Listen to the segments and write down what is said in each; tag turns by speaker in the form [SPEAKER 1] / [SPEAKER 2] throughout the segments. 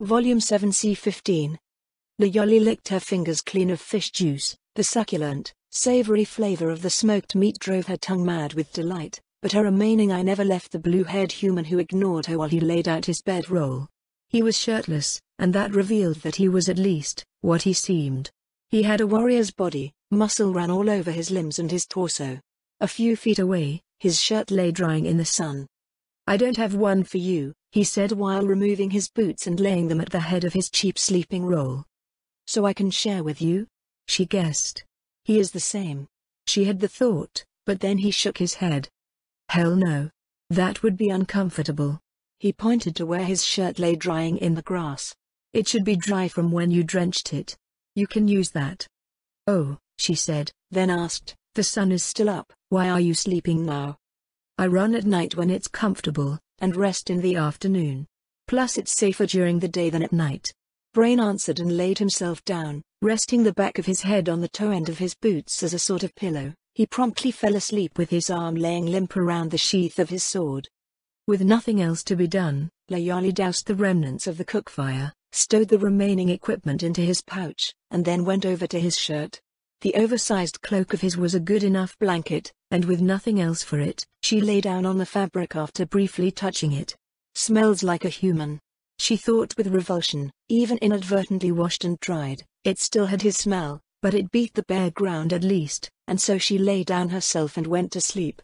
[SPEAKER 1] Volume 7 C15. Layali licked her fingers clean of fish juice. The succulent, savory flavor of the smoked meat drove her tongue mad with delight, but her remaining eye never left the blue-haired human who ignored her while he laid out his bedroll. He was shirtless, and that revealed that he was at least what he seemed. He had a warrior's body, muscle ran all over his limbs and his torso. A few feet away, his shirt lay drying in the sun. "I don't have one for you," he said while removing his boots and laying them at the head of his cheap sleeping roll. "So I can share with you?" she guessed. "He is the same." She had the thought, but then he shook his head. "Hell no. That would be uncomfortable." He pointed to where his shirt lay drying in the grass. "It should be dry from when you drenched it. You can use that." "Oh," she said, then asked, "The sun is still up, why are you sleeping now?" "I run at night when it's comfortable, and rest in the afternoon. Plus it's safer during the day than at night." Brain answered and laid himself down, resting the back of his head on the toe end of his boots as a sort of pillow. He promptly fell asleep with his arm laying limp around the sheath of his sword. With nothing else to be done, Layali doused the remnants of the cook fire, stowed the remaining equipment into his pouch, and then went over to his shirt. The oversized cloak of his was a good enough blanket, and with nothing else for it, she lay down on the fabric after briefly touching it. "Smells like a human," she thought with revulsion. Even inadvertently washed and dried, it still had his smell, but it beat the bare ground at least, and so she lay down herself and went to sleep.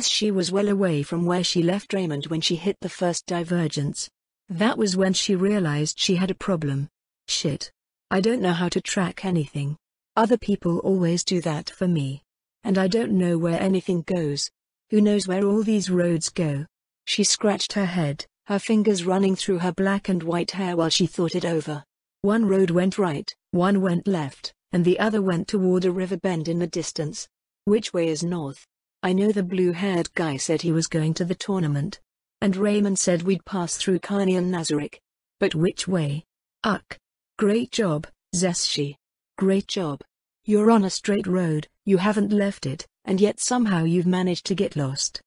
[SPEAKER 1] She was well away from where she left Raymond when she hit the first divergence. That was when she realized she had a problem. "Shit. I don't know how to track anything. Other people always do that for me. And I don't know where anything goes. Who knows where all these roads go?" She scratched her head, her fingers running through her black and white hair while she thought it over. One road went right, one went left, and the other went toward a river bend in the distance. "Which way is north?" "I know the blue-haired guy said he was going to the tournament. And Raymond said we'd pass through Carney and Nazarick. But which way?" "Uck. Great job, Zeshi. Great job. You're on a straight road, you haven't left it, and yet somehow you've managed to get lost.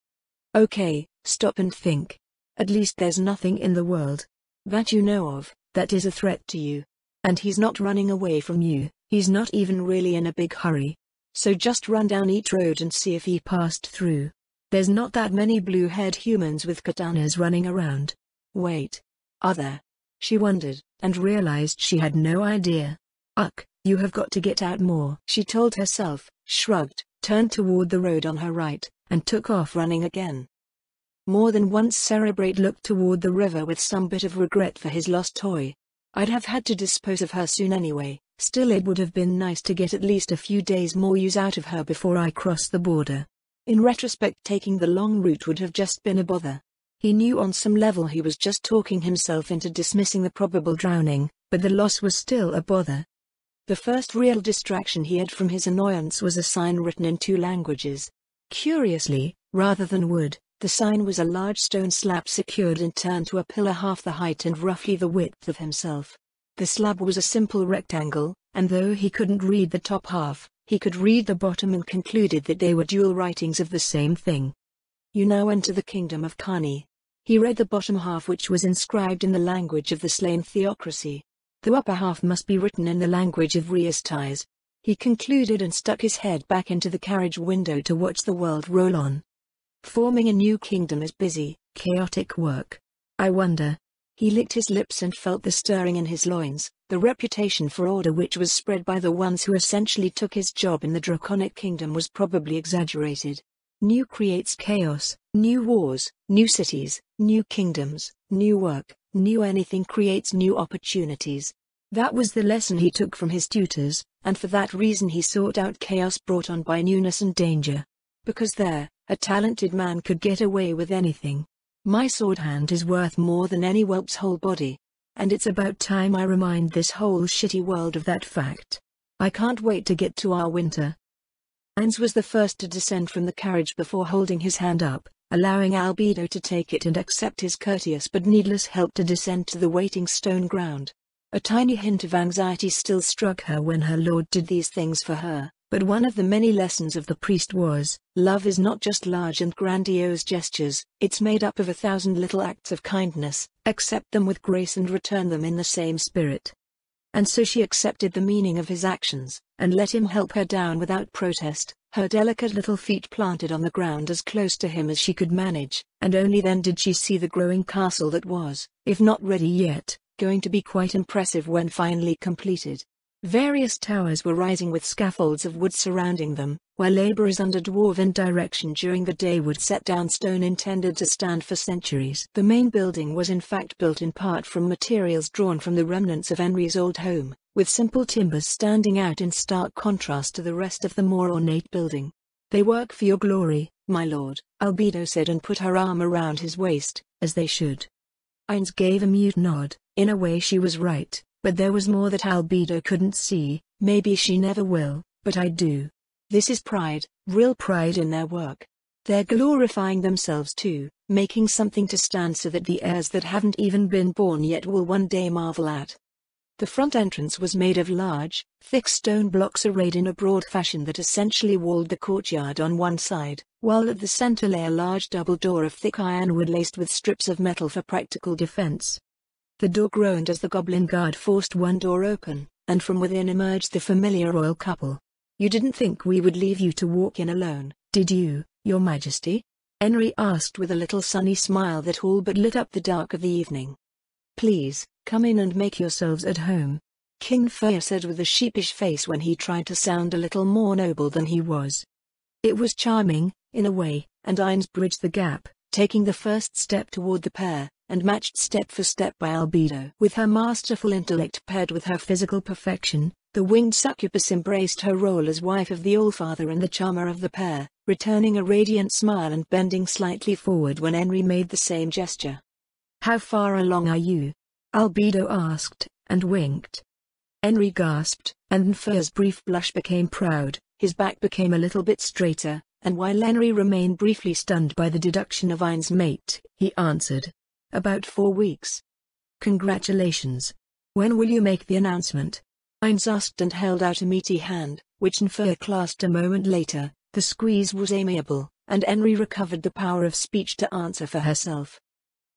[SPEAKER 1] Okay, stop and think. At least there's nothing in the world that you know of that is a threat to you. And he's not running away from you, he's not even really in a big hurry. So just run down each road and see if he passed through. There's not that many blue-haired humans with katanas running around." "Wait. Are there?" she wondered, and realized she had no idea. "Uck, you have got to get out more," she told herself, shrugged, turned toward the road on her right, and took off running again. More than once Cerebrate looked toward the river with some bit of regret for his lost toy. "I'd have had to dispose of her soon anyway, still it would have been nice to get at least a few days more use out of her before I cross the border." In retrospect, taking the long route would have just been a bother. He knew on some level he was just talking himself into dismissing the probable drowning, but the loss was still a bother. The first real distraction he had from his annoyance was a sign written in 2 languages. Curiously, rather than wood, the sign was a large stone slab secured in turn to a pillar half the height and roughly the width of himself. The slab was a simple rectangle, and though he couldn't read the top half, he could read the bottom and concluded that they were dual writings of the same thing. "You now enter the kingdom of Kani." He read the bottom half, which was inscribed in the language of the slain theocracy. The upper half must be written in the language of Reastais. He concluded and stuck his head back into the carriage window to watch the world roll on. Forming a new kingdom is busy, chaotic work. I wonder. He licked his lips and felt the stirring in his loins, the reputation for order which was spread by the ones who essentially took his job in the Draconic Kingdom was probably exaggerated. New creates chaos, new wars, new cities, new kingdoms, new work, new anything creates new opportunities. That was the lesson he took from his tutors, and for that reason he sought out chaos brought on by newness and danger. Because there, a talented man could get away with anything. My sword hand is worth more than any whelp's whole body. And it's about time I remind this whole shitty world of that fact. I can't wait to get to our winter. Hines was the first to descend from the carriage before holding his hand up, allowing Albedo to take it and accept his courteous but needless help to descend to the waiting stone ground. A tiny hint of anxiety still struck her when her lord did these things for her, But one of the many lessons of the priest was, love is not just large and grandiose gestures, it's made up of 1,000 little acts of kindness. Accept them with grace and return them in the same spirit. And so she accepted the meaning of his actions, and let him help her down without protest, her delicate little feet planted on the ground as close to him as she could manage, and only then did she see the growing castle that was, if not ready yet, going to be quite impressive when finally completed. Various towers were rising with scaffolds of wood surrounding them, where laborers under dwarven direction during the day would set down stone intended to stand for centuries. The main building was in fact built in part from materials drawn from the remnants of Henry's old home, with simple timbers standing out in stark contrast to the rest of the more ornate building. "They work for your glory, my lord," Albedo said and put her arm around his waist, "as they should." Ines gave a mute nod. In a way she was right. But there was more that Albedo couldn't see. "Maybe she never will, but I do. This is pride, real pride in their work. They're glorifying themselves too, making something to stand so that the heirs that haven't even been born yet will one day marvel at." The front entrance was made of large, thick stone blocks arrayed in a broad fashion that essentially walled the courtyard on one side, while at the center lay a large double door of thick ironwood laced with strips of metal for practical defense. The door groaned as the goblin guard forced one door open, and from within emerged the familiar royal couple. "You didn't think we would leave you to walk in alone, did you, your majesty?" Henry asked with a little sunny smile that all but lit up the dark of the evening. "Please, come in and make yourselves at home," King Fir said with a sheepish face when he tried to sound a little more noble than he was. It was charming, in a way, and Ines bridged the gap, taking the first step toward the pair, and matched step for step by Albedo. With her masterful intellect paired with her physical perfection, the winged succubus embraced her role as wife of the Allfather and the charmer of the pair, returning a radiant smile and bending slightly forward when Henry made the same gesture. "How far along are you?" Albedo asked, and winked. Henry gasped, and Nfir's brief blush became proud, his back became a little bit straighter, and while Henry remained briefly stunned by the deduction of Ines's mate, he answered, "About 4 weeks." "Congratulations. When will you make the announcement?" Ines asked and held out a meaty hand, which Nfir clasped a moment later. The squeeze was amiable, and Henry recovered the power of speech to answer for herself.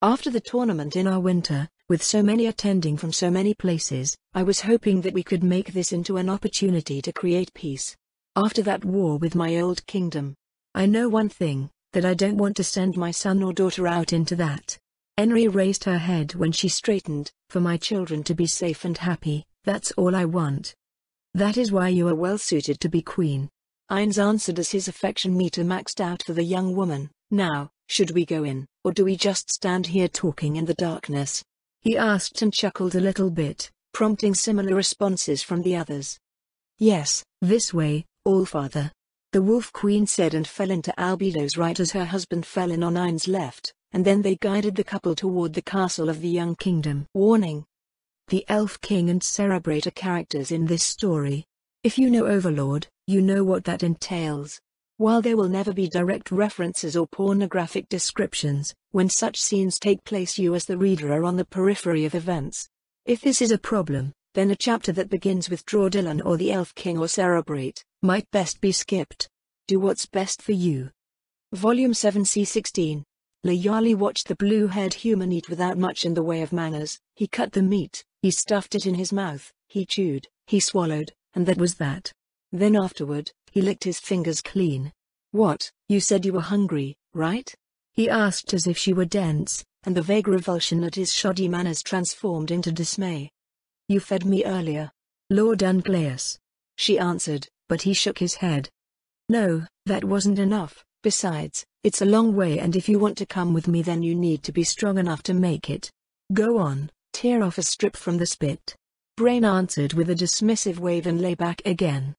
[SPEAKER 1] "After the tournament in our winter, with so many attending from so many places, I was hoping that we could make this into an opportunity to create peace. After that war with my old kingdom, I know one thing, that I don't want to send my son or daughter out into that." Henry raised her head when she straightened. "For my children to be safe and happy, that's all I want." "That is why you are well suited to be queen," Ines answered as his affection meter maxed out for the young woman. "Now, should we go in, or do we just stand here talking in the darkness?" he asked and chuckled a little bit, prompting similar responses from the others. "Yes, this way, Allfather," the Wolf Queen said and fell into Albedo's right as her husband fell in on Ines's left, and then they guided the couple toward the castle of the young kingdom. Warning: the Elf King and Cerebrate are characters in this story. If you know Overlord, you know what that entails. While there will never be direct references or pornographic descriptions, when such scenes take place you as the reader are on the periphery of events. If this is a problem, then a chapter that begins with Draudillan or the Elf King or Cerebrate might best be skipped. Do what's best for you. Volume 7 C16. Loyali watched the blue-haired human eat without much in the way of manners. He cut the meat, he stuffed it in his mouth, he chewed, he swallowed, and that was that. Then afterward, he licked his fingers clean. "What, you said you were hungry, right?" he asked as if she were dense, and the vague revulsion at his shoddy manners transformed into dismay. "You fed me earlier, Lord Unglaeus," she answered, but he shook his head. "No, that wasn't enough. Besides, it's a long way and if you want to come with me then you need to be strong enough to make it. Go on, tear off a strip from the spit." Brain answered with a dismissive wave and lay back again.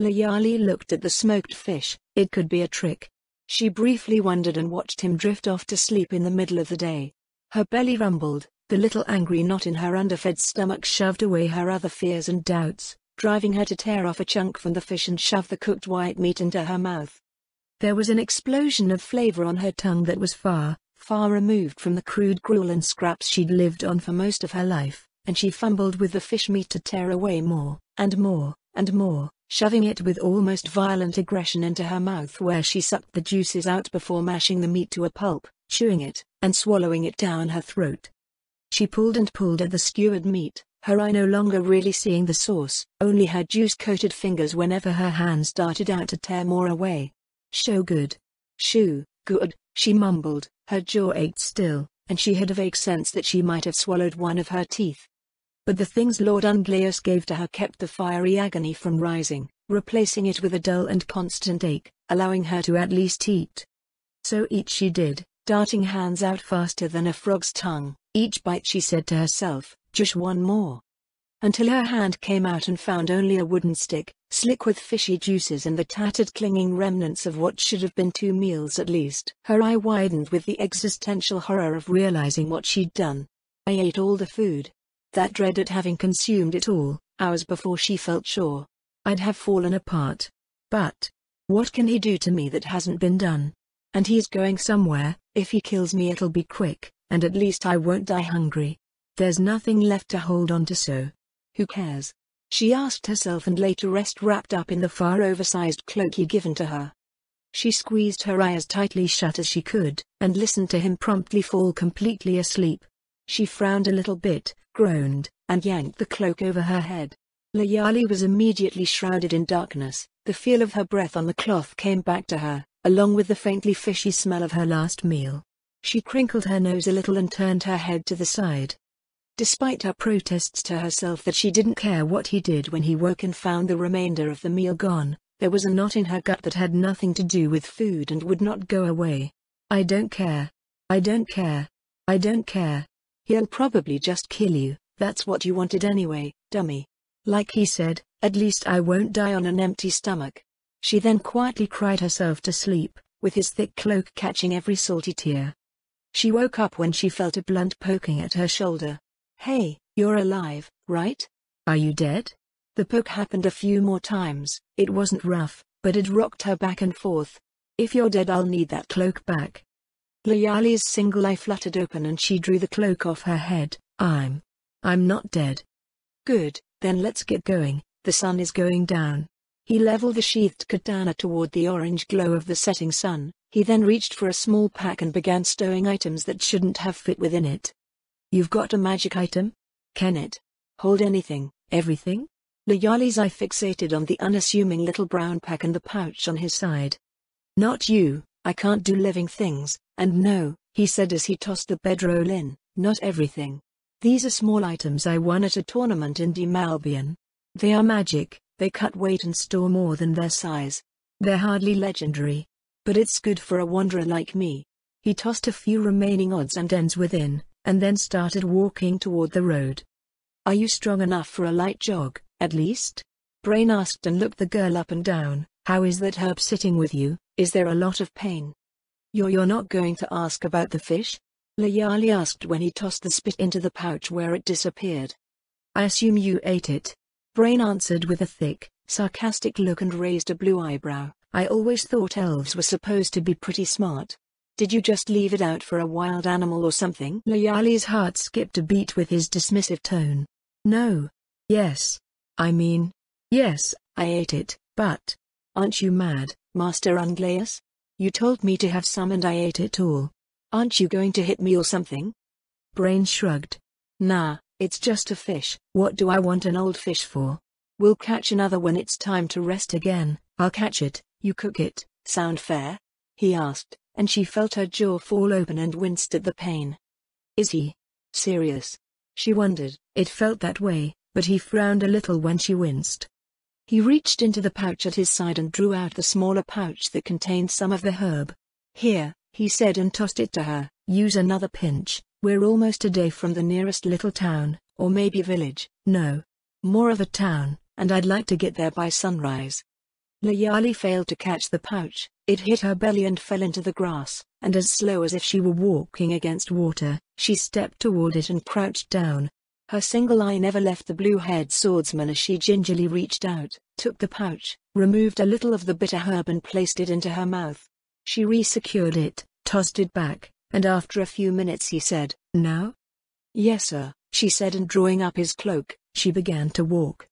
[SPEAKER 1] Loyali looked at the smoked fish. It could be a trick. She briefly wondered and watched him drift off to sleep in the middle of the day. Her belly rumbled, the little angry knot in her underfed stomach shoved away her other fears and doubts, driving her to tear off a chunk from the fish and shove the cooked white meat into her mouth. There was an explosion of flavor on her tongue that was far, far removed from the crude gruel and scraps she'd lived on for most of her life, and she fumbled with the fish meat to tear away more, and more, and more, shoving it with almost violent aggression into her mouth, where she sucked the juices out before mashing the meat to a pulp, chewing it, and swallowing it down her throat. She pulled and pulled at the skewered meat, her eye no longer really seeing the sauce, only her juice-coated fingers whenever her hands darted out to tear more away. "So good. Shoo, good," she mumbled, her jaw ached still, and she had a vague sense that she might have swallowed one of her teeth. But the things Lord Unglaeus gave to her kept the fiery agony from rising, replacing it with a dull and constant ache, allowing her to at least eat. So eat she did, darting hands out faster than a frog's tongue. Each bite, she said to herself, "Just one more." Until her hand came out and found only a wooden stick, slick with fishy juices and the tattered clinging remnants of what should have been 2 meals at least. Her eye widened with the existential horror of realizing what she'd done. "I ate all the food." That dread at having consumed it all, hours before she felt sure I'd have fallen apart. But what can he do to me that hasn't been done? And he's going somewhere. If he kills me it'll be quick, and at least I won't die hungry. There's nothing left to hold on to, so who cares? She asked herself, and lay to rest wrapped up in the far oversized cloak he'd given to her. She squeezed her eye as tightly shut as she could, and listened to him promptly fall completely asleep. She frowned a little bit, groaned, and yanked the cloak over her head. Layali was immediately shrouded in darkness. The feel of her breath on the cloth came back to her, along with the faintly fishy smell of her last meal. She crinkled her nose a little and turned her head to the side. Despite her protests to herself that she didn't care what he did when he woke and found the remainder of the meal gone, there was a knot in her gut that had nothing to do with food and would not go away. "I don't care. I don't care. I don't care. He'll probably just kill you. That's what you wanted anyway, dummy. Like he said, at least I won't die on an empty stomach." She then quietly cried herself to sleep, with his thick cloak catching every salty tear. She woke up when she felt a blunt poking at her shoulder. "Hey, you're alive, right? Are you dead?" The poke happened a few more times. It wasn't rough, but it rocked her back and forth. "If you're dead I'll need that cloak back." Layali's single eye fluttered open and she drew the cloak off her head. I'm not dead." "Good, then let's get going, the sun is going down." He leveled the sheathed katana toward the orange glow of the setting sun. He then reached for a small pack and began stowing items that shouldn't have fit within it. "You've got a magic item? Can it hold anything, everything?" Layali's eye fixated on the unassuming little brown pack and the pouch on his side. "Not you, I can't do living things, and no," he said as he tossed the bedroll in, "not everything. These are small items I won at a tournament in Malbian. They are magic, they cut weight and store more than their size. They're hardly legendary. But it's good for a wanderer like me." He tossed a few remaining odds and ends within, and then started walking toward the road. "Are you strong enough for a light jog, at least?" Brain asked and looked the girl up and down. "How is that herb sitting with you? Is there a lot of pain?" You're not going to ask about the fish?" Layali asked when he tossed the spit into the pouch where it disappeared. "I assume you ate it." Brain answered with a thick, sarcastic look and raised a blue eyebrow. "I always thought elves were supposed to be pretty smart. Did you just leave it out for a wild animal or something?" Layali's heart skipped a beat with his dismissive tone. "No. Yes. Yes, I ate it, but aren't you mad, Master Unglaeus? You told me to have some and I ate it all. Aren't you going to hit me or something?" Brain shrugged. "Nah, it's just a fish. What do I want an old fish for? We'll catch another when it's time to rest again. I'll catch it, you cook it. Sound fair?" he asked, and she felt her jaw fall open and winced at the pain. "Is he serious?" she wondered. It felt that way, but he frowned a little when she winced. He reached into the pouch at his side and drew out the smaller pouch that contained some of the herb. "Here," he said and tossed it to her. "Use another pinch. We're almost a day from the nearest little town, or maybe village. No, more of a town, and I'd like to get there by sunrise." Layali failed to catch the pouch. It hit her belly and fell into the grass, and as slow as if she were walking against water, she stepped toward it and crouched down. Her single eye never left the blue-haired swordsman as she gingerly reached out, took the pouch, removed a little of the bitter herb and placed it into her mouth. She resecured it, tossed it back, and after a few minutes he said, "Now?" "Yes sir," she said, and drawing up his cloak, she began to walk.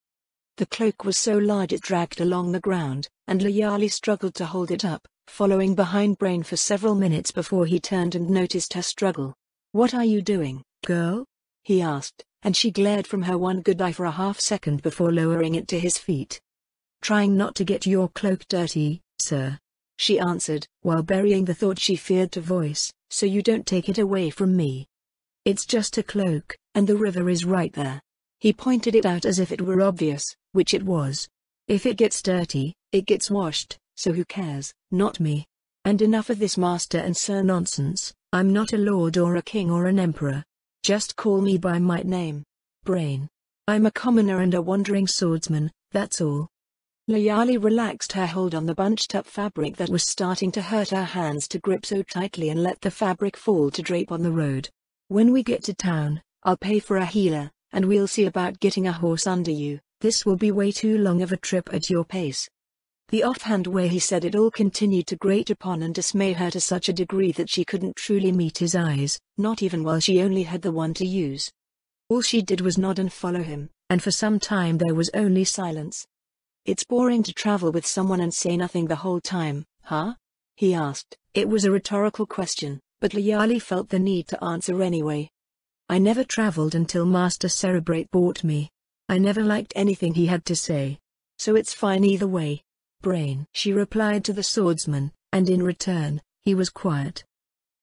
[SPEAKER 1] The cloak was so large it dragged along the ground, and Layali struggled to hold it up, following behind Brain for several minutes before he turned and noticed her struggle. "What are you doing, girl?" he asked, and she glared from her one good eye for a half-second before lowering it to his feet. "Trying not to get your cloak dirty, sir," she answered, while burying the thought she feared to voice, "so you don't take it away from me. It's just a cloak, and the river is right there." He pointed it out as if it were obvious, which it was. "If it gets dirty, it gets washed, so who cares?" "Not me. And enough of this master and sir nonsense. I'm not a lord or a king or an emperor. Just call me by my name. Brain. I'm a commoner and a wandering swordsman, that's all." Layali relaxed her hold on the bunched-up fabric that was starting to hurt her hands to grip so tightly and let the fabric fall to drape on the road. "When we get to town, I'll pay for a healer, and we'll see about getting a horse under you. This will be way too long of a trip at your pace." The offhand way he said it all continued to grate upon and dismay her to such a degree that she couldn't truly meet his eyes, not even while she only had the one to use. All she did was nod and follow him, and for some time there was only silence. "It's boring to travel with someone and say nothing the whole time, huh?" he asked. It was a rhetorical question, but Layali felt the need to answer anyway. "I never traveled until Master Cerebrate bought me. I never liked anything he had to say. So it's fine either way, Brain," she replied to the swordsman, and in return, he was quiet.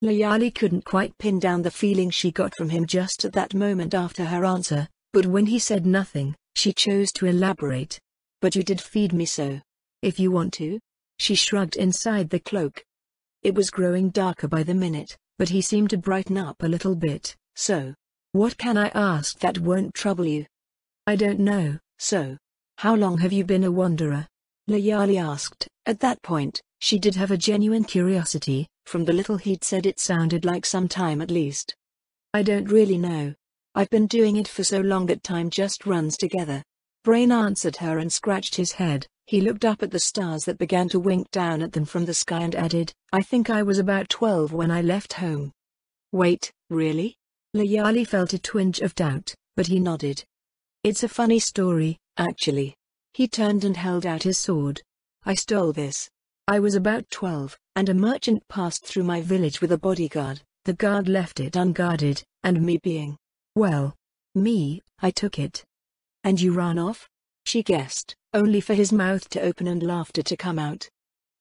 [SPEAKER 1] Layali couldn't quite pin down the feeling she got from him just at that moment after her answer, but when he said nothing, she chose to elaborate. "But you did feed me so. If you want to?" She shrugged inside the cloak. It was growing darker by the minute, but he seemed to brighten up a little bit. "So, what can I ask that won't trouble you?" "I don't know." "So, how long have you been a wanderer?" Layali asked. At that point, she did have a genuine curiosity. From the little he'd said it sounded like some time at least. "I don't really know. I've been doing it for so long that time just runs together." Brain answered her and scratched his head. He looked up at the stars that began to wink down at them from the sky and added, "I think I was about 12 when I left home." "Wait, really?" Layali felt a twinge of doubt, but he nodded. "It's a funny story, actually." He turned and held out his sword. "I stole this. I was about 12, and a merchant passed through my village with a bodyguard. The guard left it unguarded, and me being, well, me, I took it." "And you ran off?" she guessed, only for his mouth to open and laughter to come out.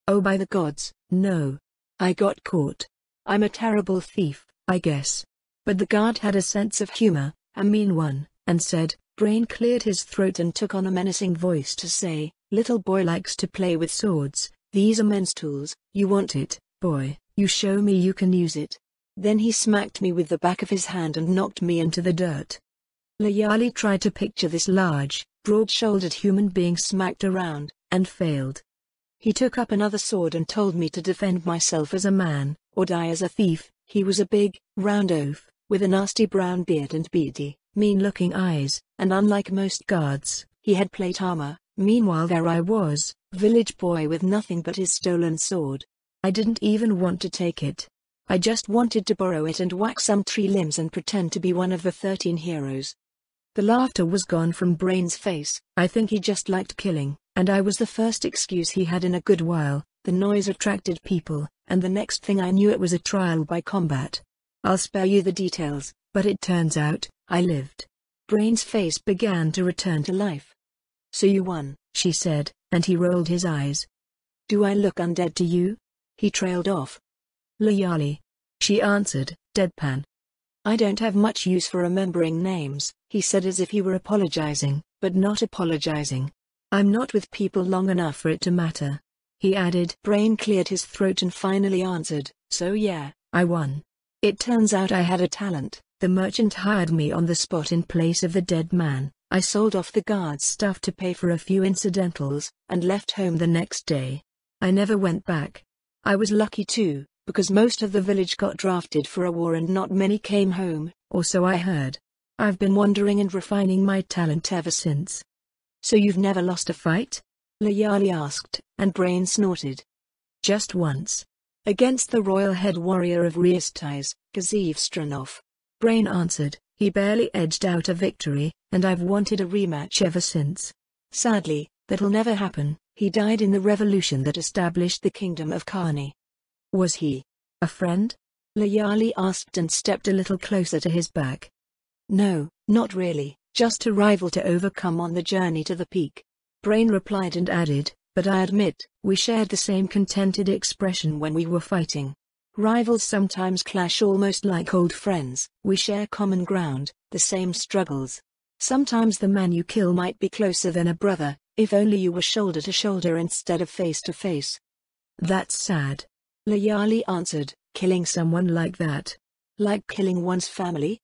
[SPEAKER 1] "Oh, by the gods, no. I got caught. I'm a terrible thief, I guess." But the guard had a sense of humor, a mean one, and said, Brain cleared his throat and took on a menacing voice to say, "Little boy likes to play with swords. These are men's tools. You want it, boy, you show me you can use it." Then he smacked me with the back of his hand and knocked me into the dirt. Layali tried to picture this large, broad-shouldered human being smacked around, and failed. "He took up another sword and told me to defend myself as a man, or die as a thief." He was a big, round oaf, with a nasty brown beard and beady, mean-looking eyes, and unlike most guards, he had plate armor. Meanwhile there I was, village boy with nothing but his stolen sword. I didn't even want to take it. I just wanted to borrow it and whack some tree limbs and pretend to be one of the 13 heroes. The laughter was gone from Brain's face. I think he just liked killing, and I was the first excuse he had in a good while. The noise attracted people, and the next thing I knew it was a trial by combat. I'll spare you the details, but it turns out, I lived. Brain's face began to return to life. "So you won," she said, and he rolled his eyes. "Do I look undead to you?" He trailed off. "Layali," she answered, deadpan. "I don't have much use for remembering names," he said as if he were apologizing, but not apologizing. "I'm not with people long enough for it to matter," he added. Brain cleared his throat and finally answered, "So yeah, I won. It turns out I had a talent. The merchant hired me on the spot in place of the dead man. I sold off the guard's stuff to pay for a few incidentals, and left home the next day. I never went back. I was lucky too, because most of the village got drafted for a war and not many came home, or so I heard. I've been wandering and refining my talent ever since." "So you've never lost a fight?" Layali asked, and Brain snorted. "Just once. Against the royal head warrior of Riestais, Gaziv Stranov." Brain answered. "He barely edged out a victory, and I've wanted a rematch ever since." Sadly, that'll never happen. He died in the revolution that established the kingdom of Kani. Was he a friend? Layali asked and stepped a little closer to his back. No, not really, just a rival to overcome on the journey to the peak. Brain replied and added, but I admit, we shared the same contented expression when we were fighting. Rivals sometimes clash almost like old friends. We share common ground, the same struggles. Sometimes the man you kill might be closer than a brother, if only you were shoulder to shoulder instead of face to face. That's sad. Layali answered, killing someone like that. Like killing one's family?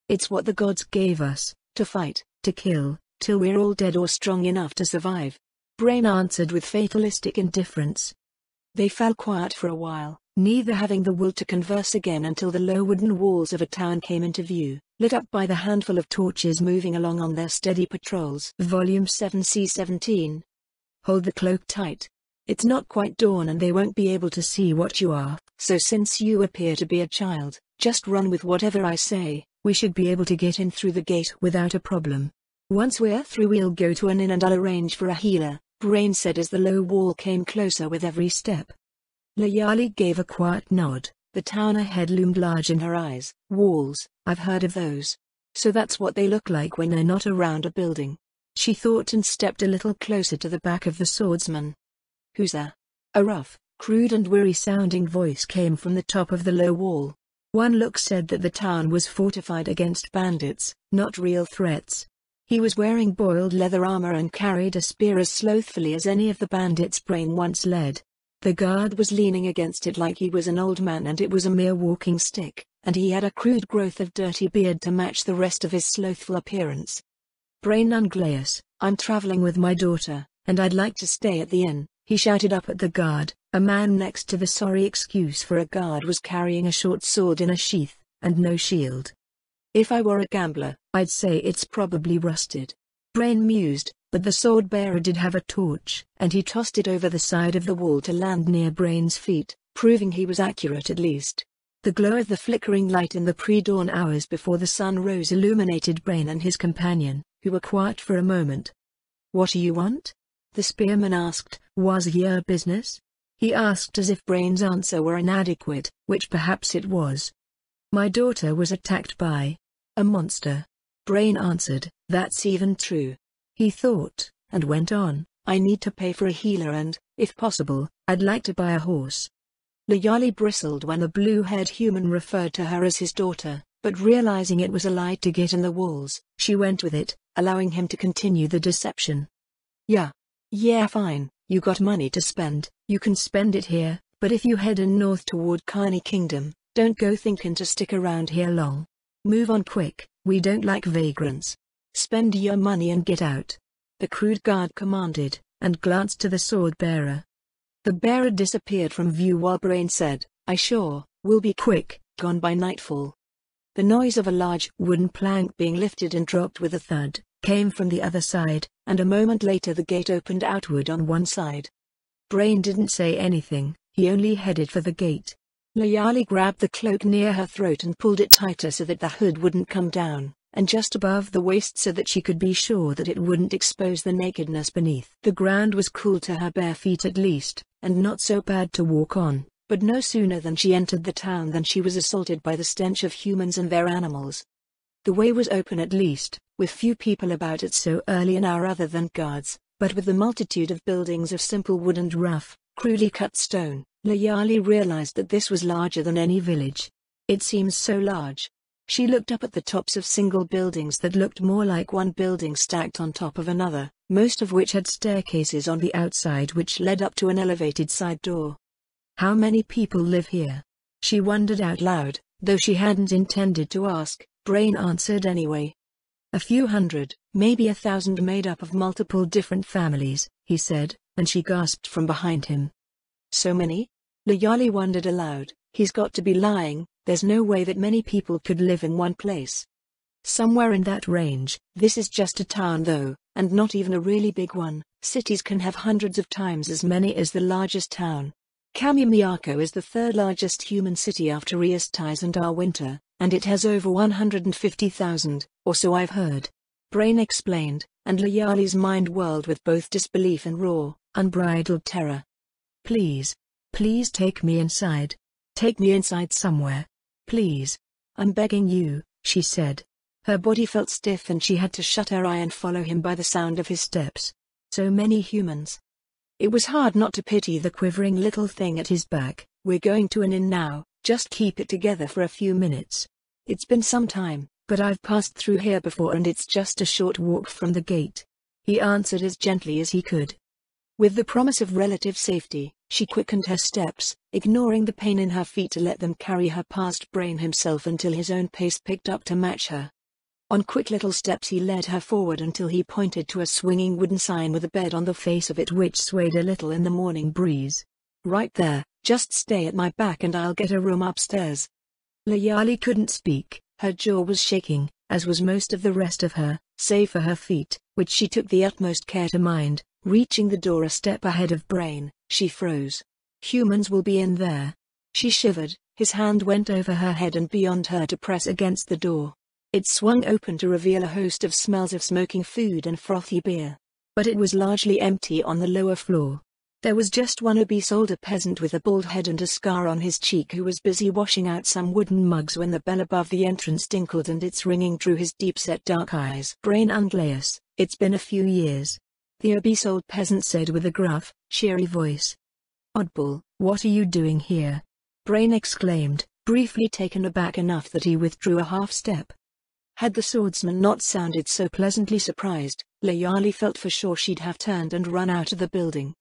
[SPEAKER 1] It's what the gods gave us, to fight, to kill, till we're all dead or strong enough to survive. Brain answered with fatalistic indifference. They fell quiet for a while, neither having the will to converse again until the low wooden walls of a town came into view, lit up by the handful of torches moving along on their steady patrols. Volume 7 C17. Hold the cloak tight. It's not quite dawn and they won't be able to see what you are, so since you appear to be a child, just run with whatever I say. We should be able to get in through the gate without a problem. Once we're through we'll go to an inn and I'll arrange for a healer, Brain said as the low wall came closer with every step. Layali gave a quiet nod. The town ahead loomed large in her eyes. Walls, I've heard of those. So that's what they look like when they're not around a building. She thought and stepped a little closer to the back of the swordsman. Who's there? A rough, crude and weary-sounding voice came from the top of the low wall. One look said that the town was fortified against bandits, not real threats. He was wearing boiled leather armor and carried a spear as slothfully as any of the bandits Brain once led. The guard was leaning against it like he was an old man and it was a mere walking stick, and he had a crude growth of dirty beard to match the rest of his slothful appearance. Brain Unglaeus, I'm traveling with my daughter, and I'd like to stay at the inn, he shouted up at the guard. A man next to the sorry excuse for a guard was carrying a short sword in a sheath, and no shield. If I were a gambler, I'd say it's probably rusted. Brain mused, but the sword bearer did have a torch, and he tossed it over the side of the wall to land near Brain's feet, proving he was accurate at least. The glow of the flickering light in the pre-dawn hours before the sun rose illuminated Brain and his companion, who were quiet for a moment. What do you want? The spearman asked. Was your business? He asked as if Brain's answer were inadequate, which perhaps it was. My daughter was attacked by a monster. Brain answered, that's even true. He thought, and went on, I need to pay for a healer and, if possible, I'd like to buy a horse. Layali bristled when the blue-haired human referred to her as his daughter, but realizing it was a lie to get in the walls, she went with it, allowing him to continue the deception. Yeah, fine. You got money to spend, you can spend it here, but if you head north toward Kani Kingdom, don't go thinking to stick around here long. Move on quick, we don't like vagrants. Spend your money and get out. The crude guard commanded, and glanced to the sword bearer. The bearer disappeared from view while Brain said, I sure will be quick, gone by nightfall. The noise of a large wooden plank being lifted and dropped with a thud came from the other side, and a moment later the gate opened outward on one side. Brain didn't say anything, he only headed for the gate. Layali grabbed the cloak near her throat and pulled it tighter so that the hood wouldn't come down, and just above the waist so that she could be sure that it wouldn't expose the nakedness beneath. The ground was cool to her bare feet at least, and not so bad to walk on, but no sooner than she entered the town than she was assaulted by the stench of humans and their animals. The way was open at least, with few people about at so early an hour other than guards, but with the multitude of buildings of simple wood and rough, crudely cut stone, Layali realized that this was larger than any village. It seems so large. She looked up at the tops of single buildings that looked more like one building stacked on top of another, most of which had staircases on the outside which led up to an elevated side door. How many people live here? She wondered out loud, though she hadn't intended to ask. Brain answered anyway. A few hundred, maybe 1,000 made up of multiple different families, he said, and she gasped from behind him. So many? Layali wondered aloud, he's got to be lying, there's no way that many people could live in one place. Somewhere in that range. This is just a town though, and not even a really big one. Cities can have hundreds of times as many as the largest town. Kamimiyako is the third largest human city after Riastais and Arwinter, and it has over 150,000, or so I've heard. Brain explained, and Layali's mind whirled with both disbelief and raw, unbridled terror. Please. Please take me inside. Take me inside somewhere. Please. I'm begging you, she said. Her body felt stiff and she had to shut her eye and follow him by the sound of his steps. So many humans. It was hard not to pity the quivering little thing at his back. We're going to an inn now, just keep it together for a few minutes. It's been some time, but I've passed through here before and it's just a short walk from the gate. He answered as gently as he could. With the promise of relative safety, she quickened her steps, ignoring the pain in her feet to let them carry her past Brain himself until his own pace picked up to match her. On quick little steps he led her forward until he pointed to a swinging wooden sign with a bed on the face of it which swayed a little in the morning breeze. Right there, just stay at my back and I'll get a room upstairs. Layali couldn't speak, her jaw was shaking, as was most of the rest of her, save for her feet, which she took the utmost care to mind. Reaching the door a step ahead of Brain, she froze. Humans will be in there. She shivered, his hand went over her head and beyond her to press against the door. It swung open to reveal a host of smells of smoking food and frothy beer. But it was largely empty on the lower floor. There was just one obese older peasant with a bald head and a scar on his cheek who was busy washing out some wooden mugs when the bell above the entrance tinkled and its ringing drew his deep-set dark eyes. Brain Unglaeus, it's been a few years. The obese old peasant said with a gruff, cheery voice. Oddball, what are you doing here? Brain exclaimed, briefly taken aback enough that he withdrew a half-step. Had the swordsman not sounded so pleasantly surprised, Layali felt for sure she'd have turned and run out of the building.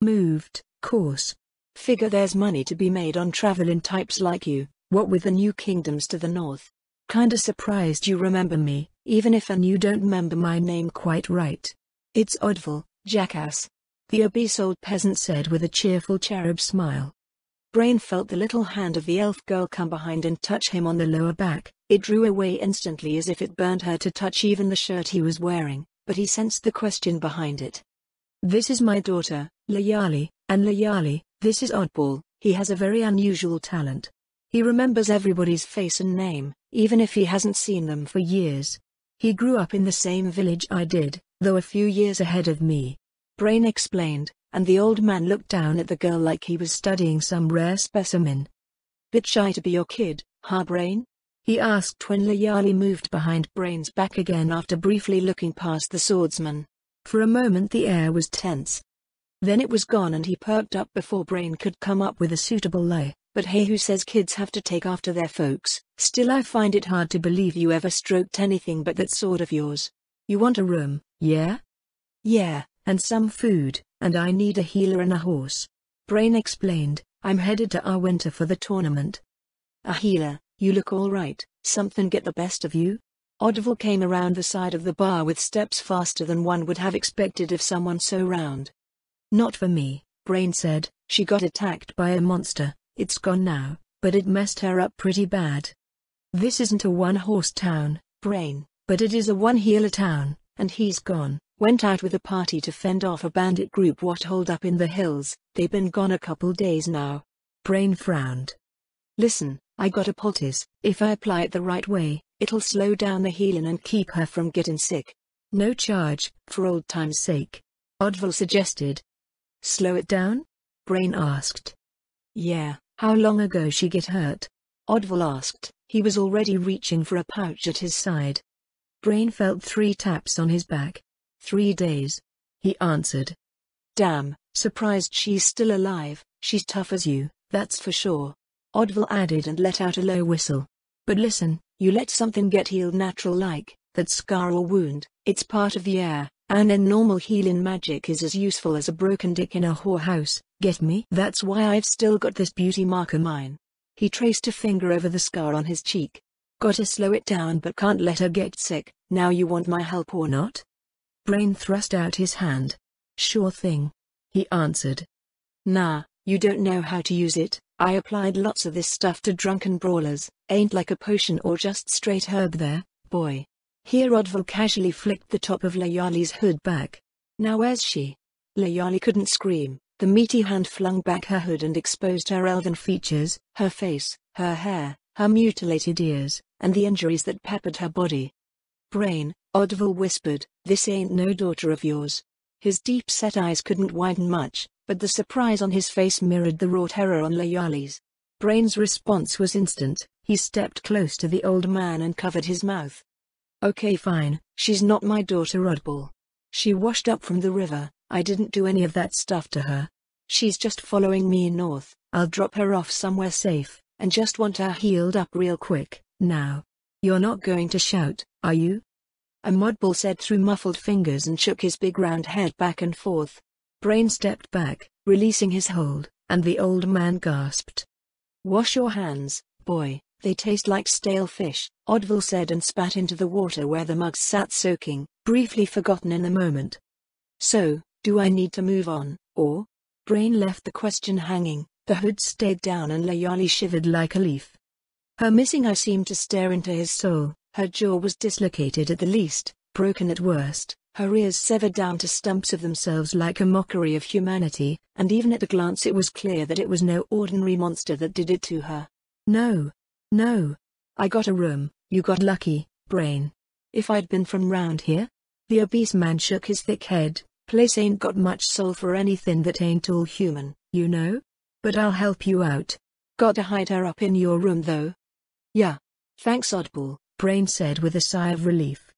[SPEAKER 1] Moved, course. Figure there's money to be made on travelin' types like you, what with the new kingdoms to the north. Kinda surprised you remember me, even if you don't remember my name quite right. It's Oddval, jackass. The obese old peasant said with a cheerful cherub smile. Brain felt the little hand of the elf girl come behind and touch him on the lower back. It drew away instantly as if it burned her to touch even the shirt he was wearing, but he sensed the question behind it. This is my daughter, Layali, and Layali, this is Oddball. He has a very unusual talent. He remembers everybody's face and name, even if he hasn't seen them for years. He grew up in the same village I did, though a few years ahead of me. Brain explained, and the old man looked down at the girl like he was studying some rare specimen. Bit shy to be your kid, huh Brain? He asked when Layali moved behind Brain's back again after briefly looking past the swordsman. For a moment the air was tense. Then it was gone and he perked up before Brain could come up with a suitable lie. But hey, who says kids have to take after their folks? Still, I find it hard to believe you ever stroked anything but that sword of yours. You want a room, yeah? Yeah, and some food, and I need a healer and a horse. Brain explained, I'm headed to Arwinter for the tournament. A healer, you look alright, something get the best of you? Oddval came around the side of the bar with steps faster than one would have expected of someone so round. Not for me, Brain said, she got attacked by a monster. It's gone now, but it messed her up pretty bad. This isn't a one-horse town, Brain, but it is a one-healer town, and he's gone. Went out with a party to fend off a bandit group what holed up in the hills. They've been gone a couple days now. Brain frowned. Listen, I got a poultice. If I apply it the right way, it'll slow down the healing and keep her from getting sick. No charge, for old time's sake. Oddval suggested. Slow it down? Brain asked. Yeah. How long ago she get hurt? Oddval asked. He was already reaching for a pouch at his side. Brain felt 3 taps on his back. 3 days. He answered. Damn, surprised she's still alive. She's tough as you, that's for sure. Oddval added and let out a low whistle. But listen, you let something get healed natural like that scar or wound, it's part of the air, and then normal healing magic is as useful as a broken dick in a whorehouse. Get me? That's why I've still got this beauty mark of mine. He traced a finger over the scar on his cheek. Gotta slow it down but can't let her get sick. Now you want my help or not? Brain thrust out his hand. Sure thing. He answered. Nah, you don't know how to use it. I applied lots of this stuff to drunken brawlers. Ain't like a potion or just straight herb there, boy. Here Oddval casually flicked the top of Layali's hood back. Now where's she? Layali couldn't scream. The meaty hand flung back her hood and exposed her elven features, her face, her hair, her mutilated ears, and the injuries that peppered her body. Brain, Oddvil whispered, "This ain't no daughter of yours." His deep-set eyes couldn't widen much, but the surprise on his face mirrored the raw terror on Layali's. Brain's response was instant. He stepped close to the old man and covered his mouth. "Okay, fine, she's not my daughter, Oddball. She washed up from the river. I didn't do any of that stuff to her. She's just following me north. I'll drop her off somewhere safe, and just want her healed up real quick. Now. You're not going to shout, are you?" Oddball said through muffled fingers and shook his big round head back and forth. Brain stepped back, releasing his hold, and the old man gasped. "Wash your hands, boy, they taste like stale fish," Oddvil said and spat into the water where the mugs sat soaking, briefly forgotten in the moment. "So, do I need to move on, or?" Brain left the question hanging. The hood stayed down and Layali shivered like a leaf. Her missing eye seemed to stare into his soul. Her jaw was dislocated at the least, broken at worst, her ears severed down to stumps of themselves like a mockery of humanity, and even at a glance it was clear that it was no ordinary monster that did it to her. "No. No. I got a room, you got lucky, Brain. If I'd been from round here?" The obese man shook his thick head. "Place ain't got much soul for anything that ain't all human, you know? But I'll help you out. Got to hide her up in your room though?" "Yeah. Thanks, Oddball," Brain said with a sigh of relief.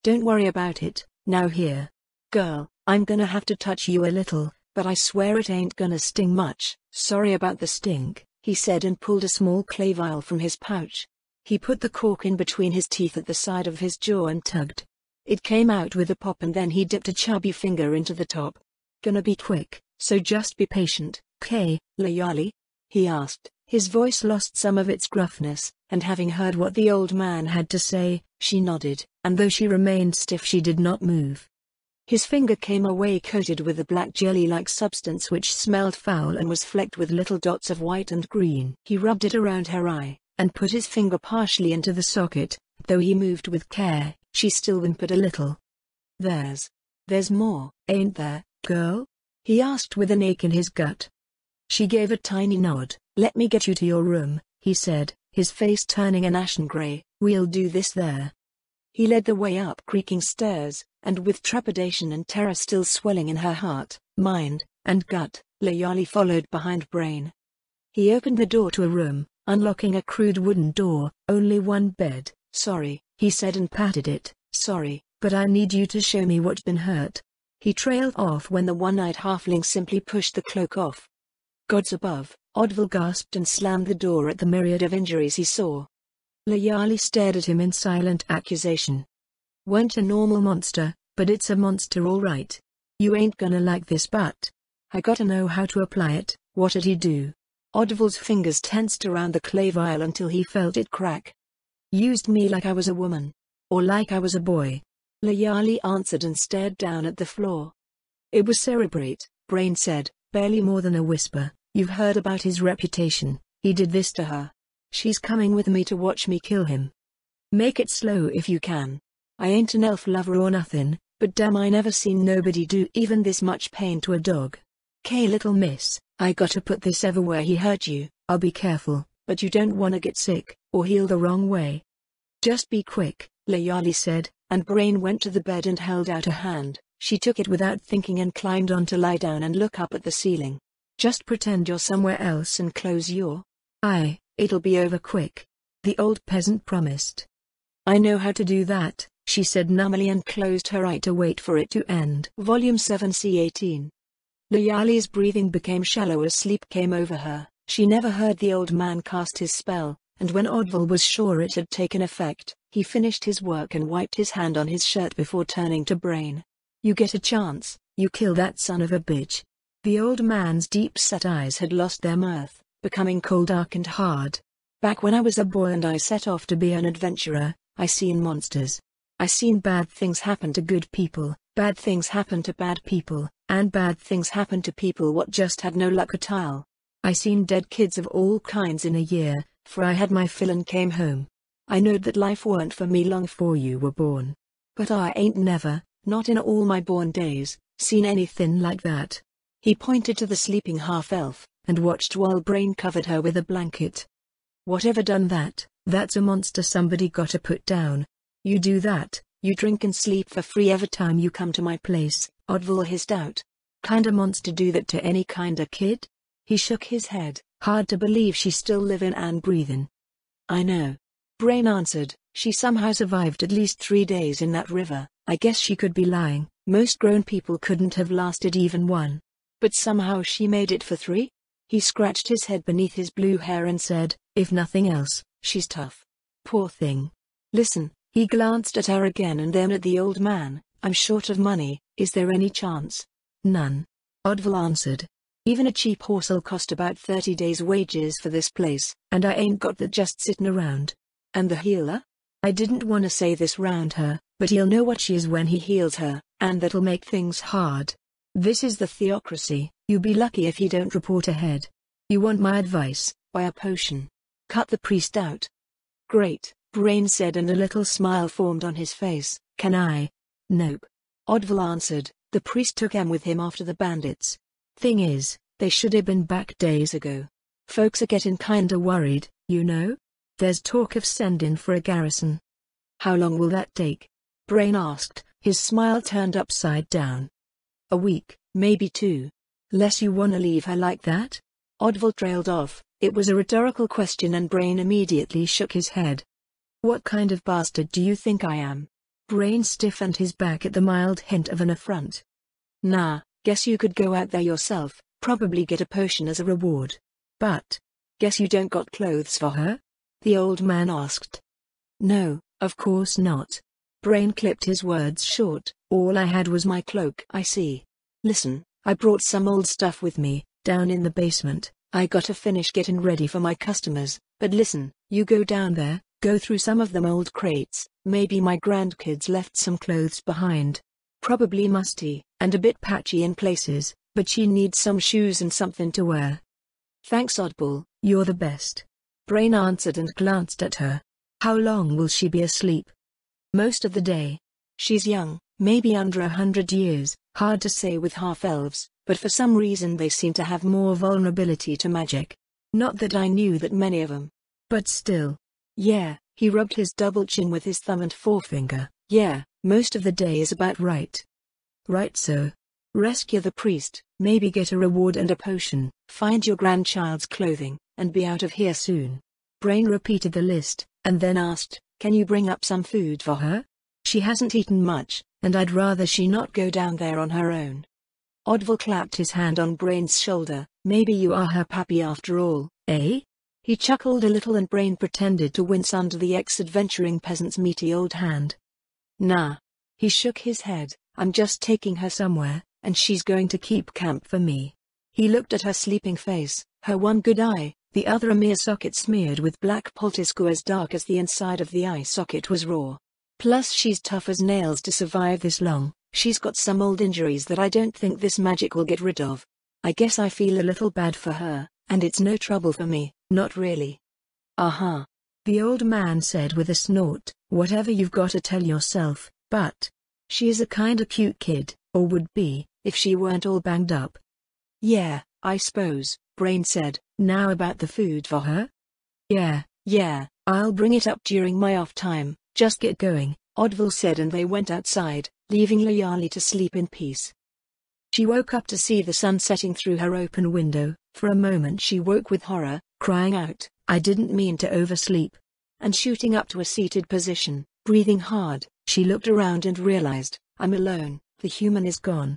[SPEAKER 1] "Don't worry about it. Now here. Girl, I'm gonna have to touch you a little, but I swear it ain't gonna sting much." "Sorry about the stink," he said and pulled a small clay vial from his pouch. He put the cork in between his teeth at the side of his jaw and tugged. It came out with a pop and then he dipped a chubby finger into the top. "Gonna be quick, so just be patient, 'kay, Layali?" he asked. His voice lost some of its gruffness, and having heard what the old man had to say, she nodded, and though she remained stiff she did not move. His finger came away coated with a black jelly-like substance which smelled foul and was flecked with little dots of white and green. He rubbed it around her eye, and put his finger partially into the socket. Though he moved with care, she still whimpered a little. There's more, ain't there, girl?" he asked with an ache in his gut. She gave a tiny nod. "Let me get you to your room," he said, his face turning an ashen gray. "We'll do this there." He led the way up creaking stairs, and with trepidation and terror still swelling in her heart, mind, and gut, Layali followed behind Brain. He opened the door to a room, unlocking a crude wooden door. "Only one bed." "Sorry," he said and patted it. "Sorry, but I need you to show me what's been hurt." He trailed off when the one-eyed halfling simply pushed the cloak off. "Gods above," Oddvil gasped and slammed the door at the myriad of injuries he saw. Layali stared at him in silent accusation. "Weren't a normal monster, but it's a monster all right. You ain't gonna like this but I gotta know how to apply it." "What'd he do?" Oddvil's fingers tensed around the clay vial until he felt it crack. "Used me like I was a woman. Or like I was a boy." Layali answered and stared down at the floor. "It was cerebrate," Brain said, barely more than a whisper. "You've heard about his reputation. He did this to her. She's coming with me to watch me kill him. Make it slow if you can. I ain't an elf lover or nothing, but damn I never seen nobody do even this much pain to a dog. 'Kay little miss, I gotta put this everywhere he hurt you. I'll be careful, but you don't wanna get sick, or heal the wrong way. Just be quick," Layali said, and Brain went to the bed and held out a hand. She took it without thinking and climbed on to lie down and look up at the ceiling. "Just pretend you're somewhere else and close your eye, it'll be over quick," the old peasant promised. "I know how to do that," she said numbly and closed her eye to wait for it to end. Volume 7 C18. Layali's breathing became shallow as sleep came over her. She never heard the old man cast his spell, and when Oddvil was sure it had taken effect, he finished his work and wiped his hand on his shirt before turning to Brain. "You get a chance, you kill that son of a bitch." The old man's deep-set eyes had lost their mirth, becoming cold, dark and hard. "Back when I was a boy and I set off to be an adventurer, I seen monsters. I seen bad things happen to good people, bad things happen to bad people, and bad things happen to people what just had no luck at all. I seen dead kids of all kinds in a year, for I had my fill and came home. I knowed that life weren't for me long 'fore you were born. But I ain't never, not in all my born days, seen anything like that." He pointed to the sleeping half-elf, and watched while Brain covered her with a blanket. "Whatever done that, that's a monster somebody gotta put down. You do that, You drink and sleep for free every time you come to my place, Oddvil hissed out. Kinda monster do that to any kinda kid? He shook his head, hard to believe she's still living and breathing. I know. Brain answered, she somehow survived at least 3 days in that river. I guess she could be lying, most grown people couldn't have lasted even one. But somehow she made it for 3? He scratched his head beneath his blue hair and said, if nothing else, she's tough. Poor thing. Listen, he glanced at her again and then at the old man. I'm short of money, is there any chance? None. Oddvil answered. Even a cheap horse'll cost about 30 days' wages for this place, and I ain't got that just sitting around. And the healer? I didn't want to say this round her, but he'll know what she is when he heals her, and that'll make things hard. This is the theocracy, you be lucky if he don't report ahead. You want my advice, buy a potion. Cut the priest out. Great, Brain said and a little smile formed on his face. Can I? Nope. Oddvil answered, the priest took em with him after the bandits. Thing is, they should have been back days ago. Folks are getting kinda worried, you know? There's talk of sending for a garrison. How long will that take? Brain asked, his smile turned upside down. A week, maybe 2. Less you wanna leave her like that? Oddvil trailed off. It was a rhetorical question and Brain immediately shook his head. What kind of bastard do you think I am? Brain stiffened his back at the mild hint of an affront. Nah, guess you could go out there yourself, probably get a potion as a reward. But, guess you don't got clothes for her? The old man asked. No, of course not. Brain clipped his words short, all I had was my cloak. I see. Listen, I brought some old stuff with me, down in the basement. I gotta finish getting ready for my customers, but listen, you go down there, go through some of them old crates, maybe my grandkids left some clothes behind. Probably musty, and a bit patchy in places, but she needs some shoes and something to wear. Thanks Oddball, you're the best. Brain answered and glanced at her. How long will she be asleep? Most of the day. She's young, maybe under 100 years, hard to say with half-elves, but for some reason they seem to have more vulnerability to magic. Not that I knew that many of them. But still. Yeah, he rubbed his double chin with his thumb and forefinger. Yeah, most of the day is about right. Right so. Rescue the priest, maybe get a reward and a potion, find your grandchild's clothing, and be out of here soon. Brain repeated the list, and then asked, can you bring up some food for her? She hasn't eaten much, and I'd rather she not go down there on her own. Oddvil clapped his hand on Brain's shoulder. Maybe you are her pappy after all, eh? He chuckled a little and Brain pretended to wince under the ex-adventuring peasant's meaty old hand. Nah. He shook his head, I'm just taking her somewhere, and she's going to keep camp for me. He looked at her sleeping face, her one good eye, the other a mere socket smeared with black poultice as dark as the inside of the eye socket was raw. Plus she's tough as nails to survive this long, she's got some old injuries that I don't think this magic will get rid of. I guess I feel a little bad for her, and it's no trouble for me, not really. Uh-huh. The old man said with a snort, whatever you've got to tell yourself, but she is a kinda cute kid, or would be, if she weren't all banged up. Yeah, I suppose, Brain said. Now about the food for her? Yeah, I'll bring it up during my off time, just get going, Oddvil said and they went outside, leaving Layali to sleep in peace. She woke up to see the sun setting through her open window. For a moment she woke with horror, crying out, I didn't mean to oversleep. And shooting up to a seated position, breathing hard, she looked around and realized, I'm alone, the human is gone.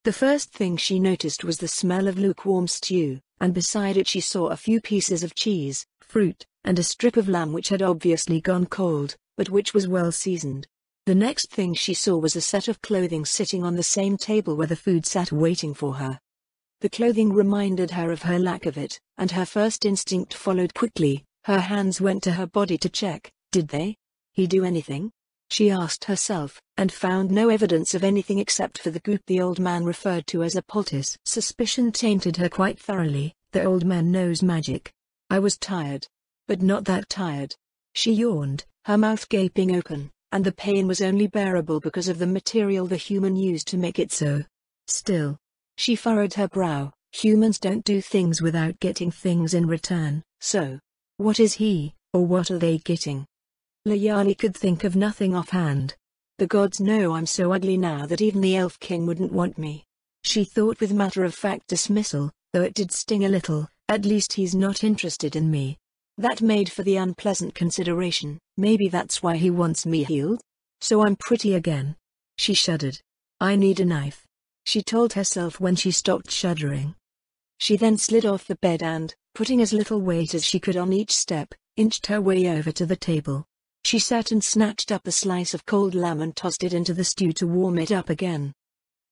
[SPEAKER 1] The first thing she noticed was the smell of lukewarm stew, and beside it she saw a few pieces of cheese, fruit, and a strip of lamb which had obviously gone cold, but which was well seasoned. The next thing she saw was a set of clothing sitting on the same table where the food sat waiting for her. The clothing reminded her of her lack of it, and her first instinct followed quickly. Her hands went to her body to check, did he do anything? She asked herself, and found no evidence of anything except for the goop the old man referred to as a poultice. Suspicion tainted her quite thoroughly, the old man knows magic. I was tired. But not that tired. She yawned, her mouth gaping open, and the pain was only bearable because of the material the human used to make it so. Still. She furrowed her brow, humans don't do things without getting things in return, so. What is he, or what are they getting? Layali could think of nothing offhand. The gods know I'm so ugly now that even the Elf King wouldn't want me. She thought with matter-of-fact dismissal, though it did sting a little. At least he's not interested in me. That made for the unpleasant consideration. Maybe that's why he wants me healed? So I'm pretty again. She shuddered. I need a knife, she told herself when she stopped shuddering. She then slid off the bed and, putting as little weight as she could on each step, inched her way over to the table. She sat and snatched up a slice of cold lamb and tossed it into the stew to warm it up again.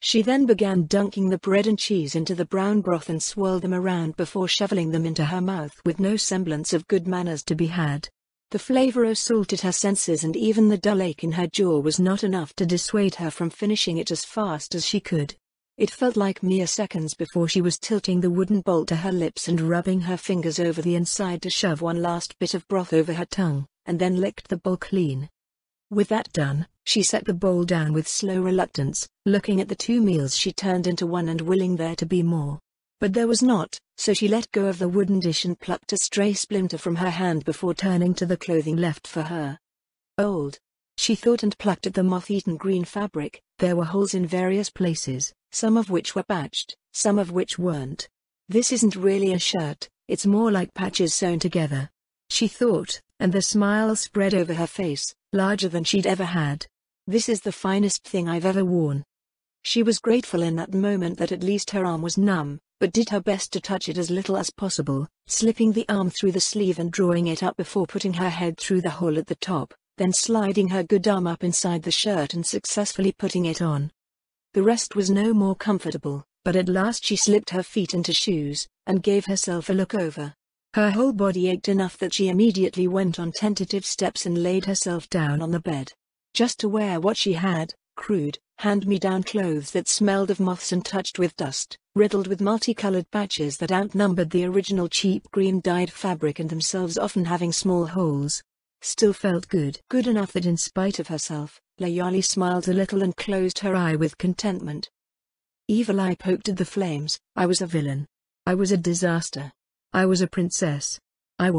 [SPEAKER 1] She then began dunking the bread and cheese into the brown broth and swirled them around before shoveling them into her mouth with no semblance of good manners to be had. The flavor assaulted her senses, and even the dull ache in her jaw was not enough to dissuade her from finishing it as fast as she could. It felt like mere seconds before she was tilting the wooden bowl to her lips and rubbing her fingers over the inside to shove one last bit of broth over her tongue, and then licked the bowl clean. With that done, she set the bowl down with slow reluctance, looking at the two meals she turned into one and willing there to be more. But there was not, so she let go of the wooden dish and plucked a stray splinter from her hand before turning to the clothing left for her. Old, she thought, and plucked at the moth-eaten green fabric. There were holes in various places, some of which were patched, some of which weren't. This isn't really a shirt, it's more like patches sewn together, she thought, and the smile spread over her face, larger than she'd ever had. This is the finest thing I've ever worn. She was grateful in that moment that at least her arm was numb, but did her best to touch it as little as possible, slipping the arm through the sleeve and drawing it up before putting her head through the hole at the top, then sliding her good arm up inside the shirt and successfully putting it on. The rest was no more comfortable, but at last she slipped her feet into shoes, and gave herself a look over. Her whole body ached enough that she immediately went on tentative steps and laid herself down on the bed. Just to wear what she had, crude, hand-me-down clothes that smelled of moths and touched with dust, riddled with multicolored patches that outnumbered the original cheap green dyed fabric and themselves often having small holes. Still felt good. Good enough that in spite of herself, Layali smiled a little and closed her eye with contentment. Evil Eye poked at the flames. I was a villain. I was a disaster. I was a princess. I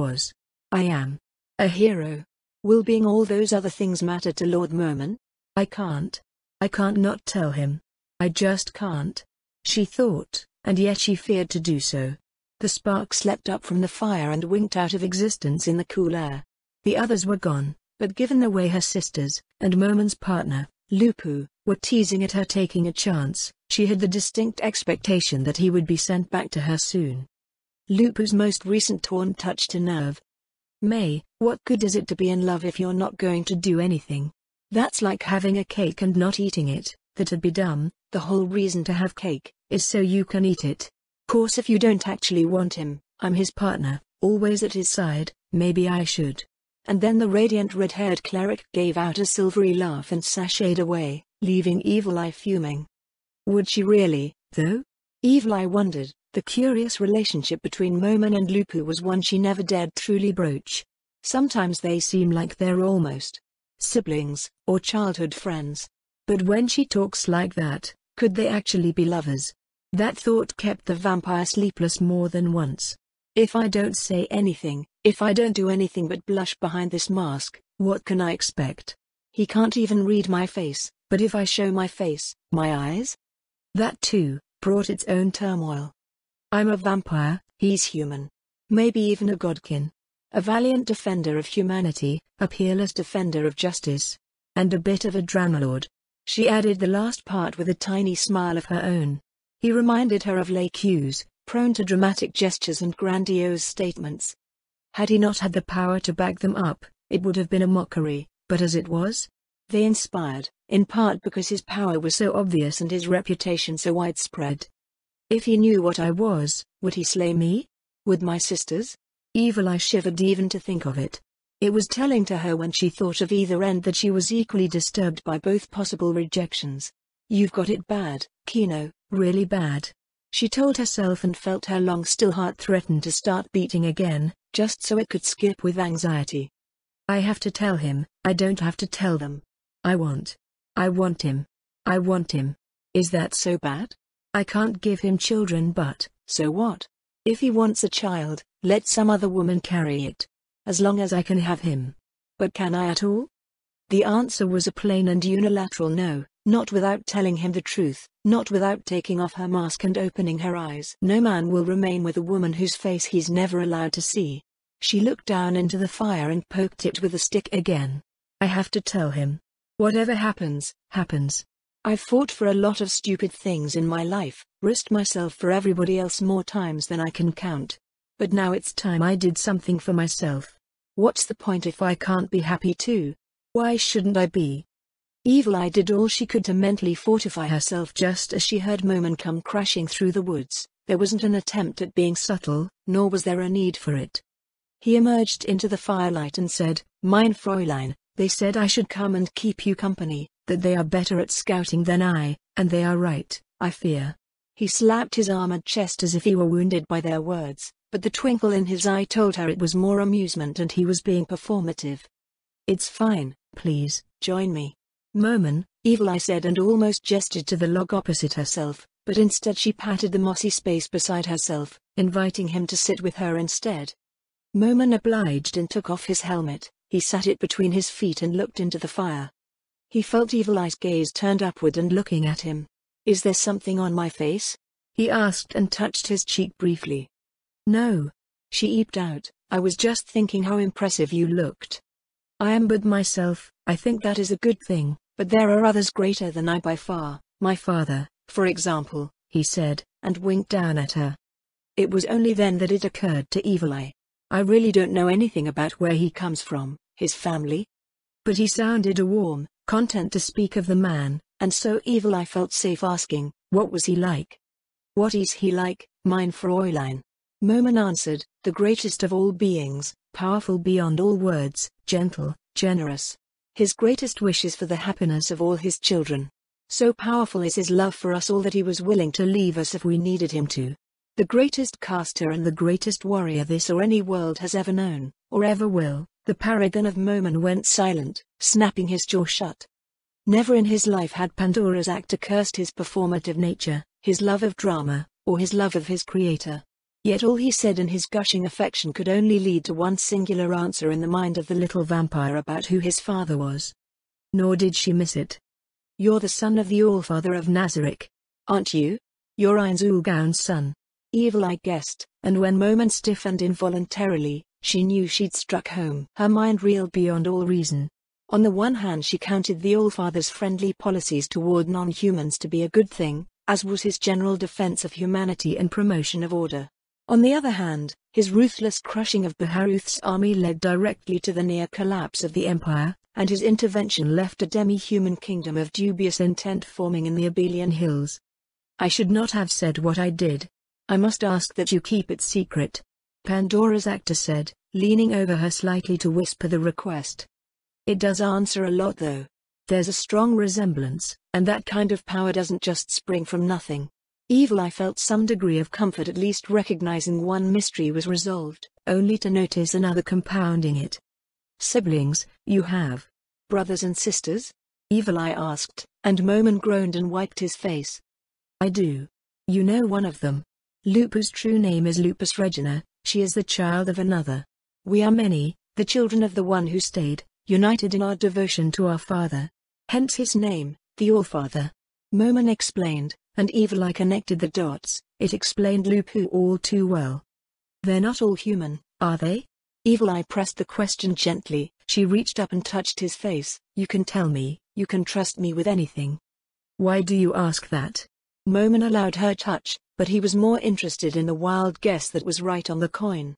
[SPEAKER 1] am a hero. Will being all those other things matter to Lord Merman? I can't not tell him. I just can't, she thought, and yet she feared to do so. The sparks leapt up from the fire and winked out of existence in the cool air. The others were gone, but given the way her sisters, and Merman's partner, Lupu, were teasing at her taking a chance, she had the distinct expectation that he would be sent back to her soon. Lupu's most recent taunt touched a nerve. May, what good is it to be in love if you're not going to do anything? That's like having a cake and not eating it. That'd be dumb. The whole reason to have cake is so you can eat it. Course if you don't actually want him, I'm his partner, always at his side, maybe I should. And then the radiant red-haired cleric gave out a silvery laugh and sashayed away, leaving Evil Eye fuming. Would she really, though? Evil Eye wondered. The curious relationship between Merman and Lupu was one she never dared truly broach. Sometimes they seem like they're almost siblings, or childhood friends. But when she talks like that, could they actually be lovers? That thought kept the vampire sleepless more than once. If I don't say anything, if I don't do anything but blush behind this mask, what can I expect? He can't even read my face, but if I show my face, my eyes? That too brought its own turmoil. I'm a vampire, he's human. Maybe even a godkin. A valiant defender of humanity, a peerless defender of justice. And a bit of a dramalord. She added the last part with a tiny smile of her own. He reminded her of Lake Hughes, prone to dramatic gestures and grandiose statements. Had he not had the power to back them up, it would have been a mockery, but as it was, they inspired, in part because his power was so obvious and his reputation so widespread. If he knew what I was, would he slay me? Would my sisters? Evil Eye shivered even to think of it. It was telling to her when she thought of either end that she was equally disturbed by both possible rejections. You've got it bad, Kino, really bad. She told herself and felt her long-still heart threaten to start beating again, just so it could skip with anxiety. I have to tell him, I don't have to tell them. I want him. I want him. Is that so bad? I can't give him children, but, so what? If he wants a child, let some other woman carry it. As long as I can have him. But can I at all? The answer was a plain and unilateral no, not without telling him the truth, not without taking off her mask and opening her eyes. No man will remain with a woman whose face he's never allowed to see. She looked down into the fire and poked it with a stick again. I have to tell him. Whatever happens, happens. I've fought for a lot of stupid things in my life, risked myself for everybody else more times than I can count. But now it's time I did something for myself. What's the point if I can't be happy too? Why shouldn't I be? Evil Eye did all she could to mentally fortify herself just as she heard Momen come crashing through the woods. There wasn't an attempt at being subtle, nor was there a need for it. He emerged into the firelight and said, Mein Fräulein, they said I should come and keep you company, that they are better at scouting than I, and they are right, I fear. He slapped his armored chest as if he were wounded by their words, but the twinkle in his eye told her it was more amusement and he was being performative. It's fine, please, join me. Momen, Evil Eye said and almost gestured to the log opposite herself, but instead she patted the mossy space beside herself, inviting him to sit with her instead. Momen obliged and took off his helmet. He sat it between his feet and looked into the fire. He felt Evil Eye's gaze turned upward and looking at him. Is there something on my face? He asked and touched his cheek briefly. No. She eeped out, I was just thinking how impressive you looked. I am but myself, I think that is a good thing, but there are others greater than I by far, my father, for example, he said, and winked down at her. It was only then that it occurred to Evil Eye. I really don't know anything about where he comes from, his family. But he sounded a warm, content to speak of the man, and so Evil Eye felt safe asking, what was he like? What is he like, mein Fräulein? Momen answered, the greatest of all beings, powerful beyond all words, gentle, generous. His greatest wish is for the happiness of all his children. So powerful is his love for us all that he was willing to leave us if we needed him to. The greatest caster and the greatest warrior this or any world has ever known, or ever will. The paragon of Momen went silent, snapping his jaw shut. Never in his life had Pandora's actor cursed his performative nature, his love of drama, or his love of his creator. Yet all he said in his gushing affection could only lead to one singular answer in the mind of the little vampire about who his father was. Nor did she miss it. You're the son of the Allfather of Nazareth, aren't you? You're Einzulgaun's son. Evil Eye guessed, and when Momen stiffened involuntarily, she knew she'd struck home. Her mind reeled beyond all reason. On the one hand she counted the Allfather's friendly policies toward non-humans to be a good thing, as was his general defense of humanity and promotion of order. On the other hand, his ruthless crushing of Baharuth's army led directly to the near collapse of the Empire, and his intervention left a demi-human kingdom of dubious intent forming in the Abelian Hills. I should not have said what I did. I must ask that you keep it secret, Pandora's actor said, leaning over her slightly to whisper the request. It does answer a lot though. There's a strong resemblance, and that kind of power doesn't just spring from nothing. Evil Eye felt some degree of comfort at least recognizing one mystery was resolved, only to notice another compounding it. Siblings, you have? Brothers and sisters? Evil Eye asked, and Momen groaned and wiped his face. I do. You know one of them. Lupu's true name is Lupus Regina, she is the child of another. We are many, the children of the one who stayed, united in our devotion to our father. Hence his name, the Allfather. Momen explained, and Evil Eye connected the dots. It explained Lupu all too well. They're not all human, are they? Evil Eye pressed the question gently. She reached up and touched his face. You can tell me, you can trust me with anything. Why do you ask that? Momen allowed her touch, but he was more interested in the wild guess that was right on the coin.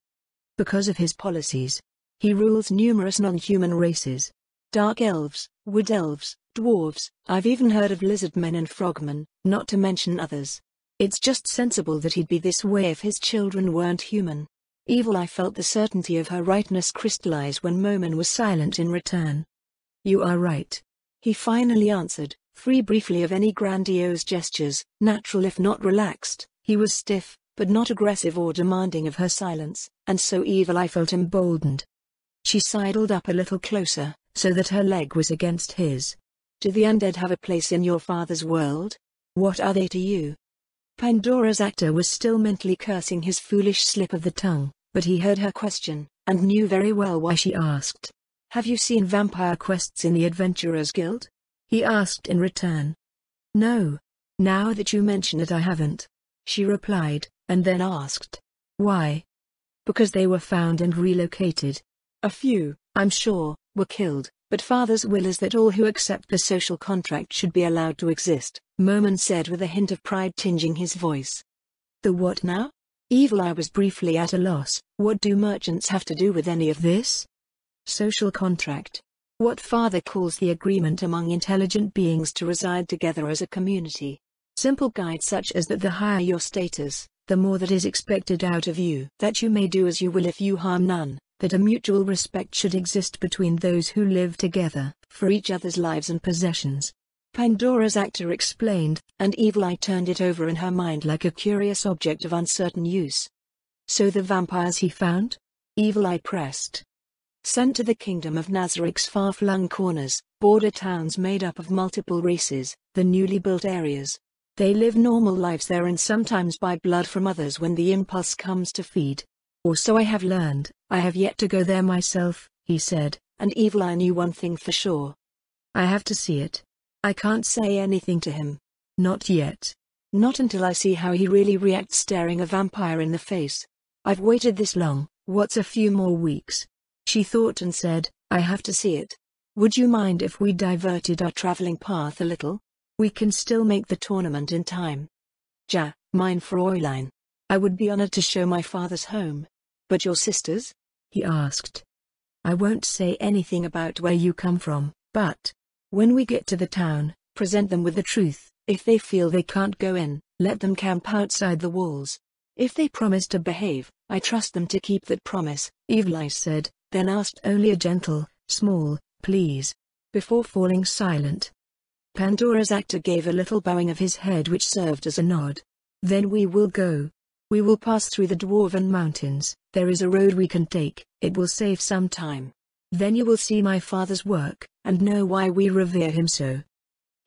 [SPEAKER 1] Because of his policies. He rules numerous non-human races. Dark elves, wood elves, dwarves, I've even heard of lizardmen and frogmen, not to mention others. It's just sensible that he'd be this way if his children weren't human. Evil Eye felt the certainty of her rightness crystallize when Momen was silent in return. You are right. He finally answered, free briefly of any grandiose gestures, natural if not relaxed. He was stiff, but not aggressive or demanding of her silence, and so Evil Eye felt emboldened. She sidled up a little closer, so that her leg was against his. Do the undead have a place in your father's world? What are they to you? Pandora's actor was still mentally cursing his foolish slip of the tongue, but he heard her question, and knew very well why she asked. Have you seen vampire quests in the Adventurers Guild? He asked in return. No. Now that you mention it, I haven't, she replied, and then asked, why? Because they were found and relocated. A few, I'm sure, were killed, but Father's will is that all who accept the social contract should be allowed to exist, Moman said with a hint of pride tinging his voice. The what now? Evil Eye was briefly at a loss. What do merchants have to do with any of this? Social contract. What Father calls the agreement among intelligent beings to reside together as a community. Simple guides such as that the higher your status, the more that is expected out of you. That you may do as you will if you harm none. That a mutual respect should exist between those who live together, for each other's lives and possessions. Pandora's actor explained, and Evil Eye turned it over in her mind like a curious object of uncertain use. So the vampires he found? Evil Eye pressed. Sent to the kingdom of Nazarik's far-flung corners, border towns made up of multiple races, the newly built areas. They live normal lives there and sometimes buy blood from others when the impulse comes to feed. Or so I have learned. I have yet to go there myself, he said, and Evil Eye knew one thing for sure. I have to see it. I can't say anything to him. Not yet. Not until I see how he really reacts staring a vampire in the face. I've waited this long, what's a few more weeks? She thought and said, I have to see it. Would you mind if we diverted our traveling path a little? We can still make the tournament in time. Ja, mein Fräulein. I would be honored to show my father's home. But your sisters? He asked. I won't say anything about where you come from, but when we get to the town, present them with the truth. If they feel they can't go in, let them camp outside the walls. If they promise to behave, I trust them to keep that promise, Evil Eye said, then asked only a gentle, small, please, before falling silent. Pandora's actor gave a little bowing of his head which served as a nod. Then we will go. We will pass through the Dwarven Mountains. There is a road we can take, it will save some time. Then you will see my father's work, and know why we revere him so.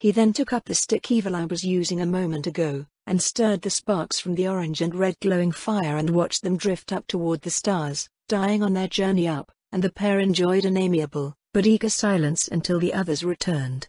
[SPEAKER 1] He then took up the stick Evil Eye was using a moment ago, and stirred the sparks from the orange and red glowing fire and watched them drift up toward the stars, dying on their journey up, and the pair enjoyed an amiable, but eager silence until the others returned.